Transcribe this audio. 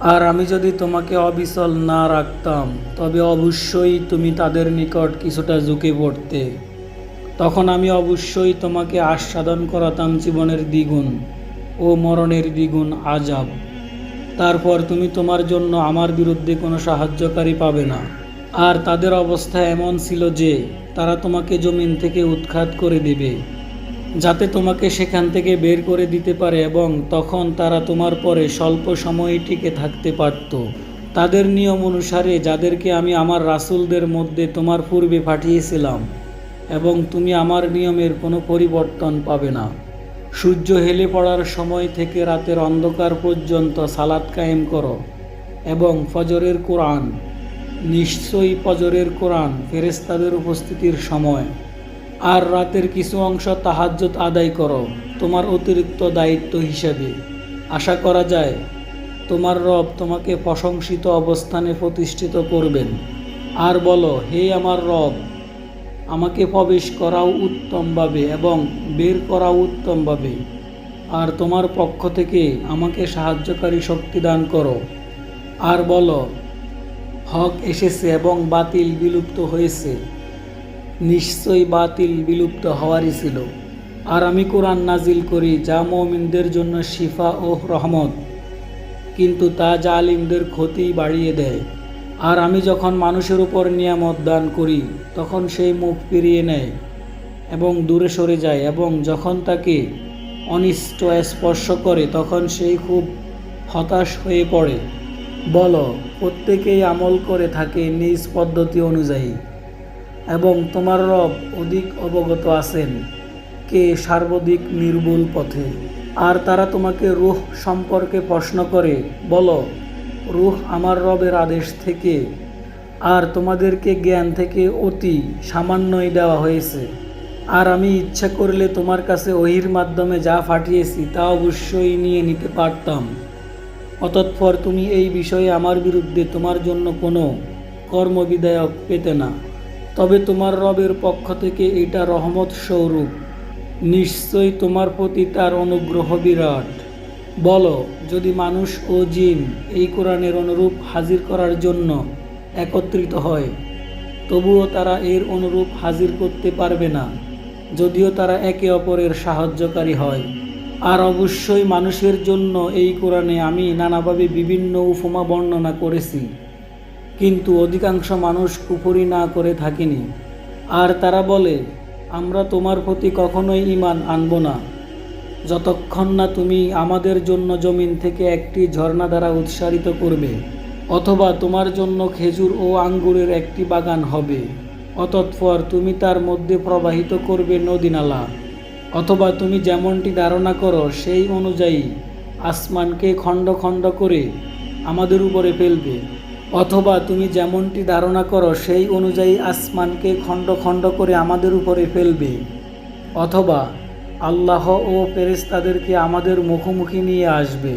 আর আমি যদি তোমাকে অবিচল না রাখতাম তবে অবশ্যই তুমি তাদের নিকট কিছুটা ঝুঁকে পড়তে। তখন আমি অবশ্যই তোমাকে আস্বাদন করাতাম জীবনের দ্বিগুণ ও মরণের দ্বিগুণ আযাব। তারপর তুমি তোমার জন্য আমার বিরুদ্ধে কোনো সাহায্যকারী পাবে না। আর তাদের অবস্থা এমন ছিল যে তারা তোমাকে জমিন থেকে উৎখাত করে দেবে, যাতে তোমাকে সেখান থেকে বের করে দিতে পারে, এবং তখন তারা তোমার পরে স্বল্প সময় টিকে থাকতে পারত। তাদের নিয়ম অনুসারে যাদেরকে আমি আমার রাসূলদের মধ্যে তোমার পূর্বে পাঠিয়েছিলাম, এবং তুমি আমার নিয়মের কোনো পরিবর্তন পাবে না। সূর্য হেলে পড়ার সময় থেকে রাতের অন্ধকার পর্যন্ত সালাত কায়েম করো, এবং ফজরের কোরআন, নিশ্চয়ই ফজরের কোরআন ফেরেশতাদের উপস্থিতির সময়। আর রাতের কিছু অংশ তাহাজ্জুদ আদায় করো তোমার অতিরিক্ত দায়িত্ব হিসেবে। আশা করা যায় তোমার রব তোমাকে প্রশংসিত অবস্থানে প্রতিষ্ঠিত করবেন। আর বলো, হে আমার রব, আমাকে প্রবেশ করাও উত্তমভাবে এবং বের করাও উত্তমভাবে, আর তোমার পক্ষ থেকে আমাকে সাহায্যকারী শক্তি দান করো। আর বলো, হক এসেছে এবং বাতিল বিলুপ্ত হয়েছে। নিশ্চয়ই বাতিল বিলুপ্ত হওয়ারই ছিল। আর আমি কোরআন নাজিল করি যা মুমিনদের জন্য শিফা ও রহমত, কিন্তু তা জালিমদের ক্ষতি বাড়িয়ে দেয়। আর আমি যখন মানুষের উপর নিয়ামত দান করি তখন সেই মুখ ফিরিয়ে নেয় এবং দূরে সরে যায়, এবং যখন তাকে অনিষ্ট স্পর্শ করে তখন সেই খুব হতাশ হয়ে পড়ে। বলো, প্রত্যেকেই আমল করে থাকে নিজ পদ্ধতি অনুযায়ী, এবং তোমার রব অধিক অবগত আছেন কে সর্বাধিক নির্ভুল পথে। আর তারা তোমাকে রূহ সম্পর্কে প্রশ্ন করে, বলো, রূহ আমার রবের আদেশ থেকে, আর তোমাদেরকে জ্ঞান থেকে অতি সামান্যই দেওয়া হয়েছে। আর আমি ইচ্ছা করলে তোমার কাছে ওহীর মাধ্যমে যা পাঠিয়েছি তা অবশ্যই নিয়ে নিতে পারতাম। অতঃপর তুমি এই বিষয়ে আমার বিরুদ্ধে তোমার জন্য কোনো কর্মবিধায়ক পেতে না। তবে তোমার রবের পক্ষ থেকে এটা রহমত স্বরূপ। নিশ্চয়ই তোমার প্রতি তার অনুগ্রহ বিরাট। বলো, যদি মানুষ ও জিন এই কোরআনের অনুরূপ হাজির করার জন্য একত্রিত হয়, তবুও তারা এর অনুরূপ হাজির করতে পারবে না, যদিও তারা একে অপরের সাহায্যকারী হয়। আর অবশ্যই মানুষের জন্য এই কোরআনে আমি নানাভাবে বিভিন্ন উপমা বর্ণনা করেছি, কিন্তু অধিকাংশ মানুষ কুফরি না করে থাকেনি। আর তারা বলে, আমরা তোমার প্রতি কখনোই ঈমান আনব না যতক্ষণ না তুমি আমাদের জন্য জমিন থেকে একটি ঝর্ণা দ্বারা উৎসারিত করবে, অথবা তোমার জন্য খেজুর ও আঙ্গুরের একটি বাগান হবে, অতঃপর তুমি তার মধ্যে প্রবাহিত করবে নদীনালা, অথবা তুমি যেমনটি ধারণা করো সেই অনুযায়ী আসমানকে খণ্ড খণ্ড করে আমাদের উপরে ফেলবে, অথবা তুমি যেমনটি ধারণা করো সেই অনুযায়ী আসমানকে খণ্ড খণ্ড করে আমাদের উপরে ফেলবে, অথবা আল্লাহ ও ফেরেশতাদেরকে আমাদের মুখোমুখি নিয়ে আসবে।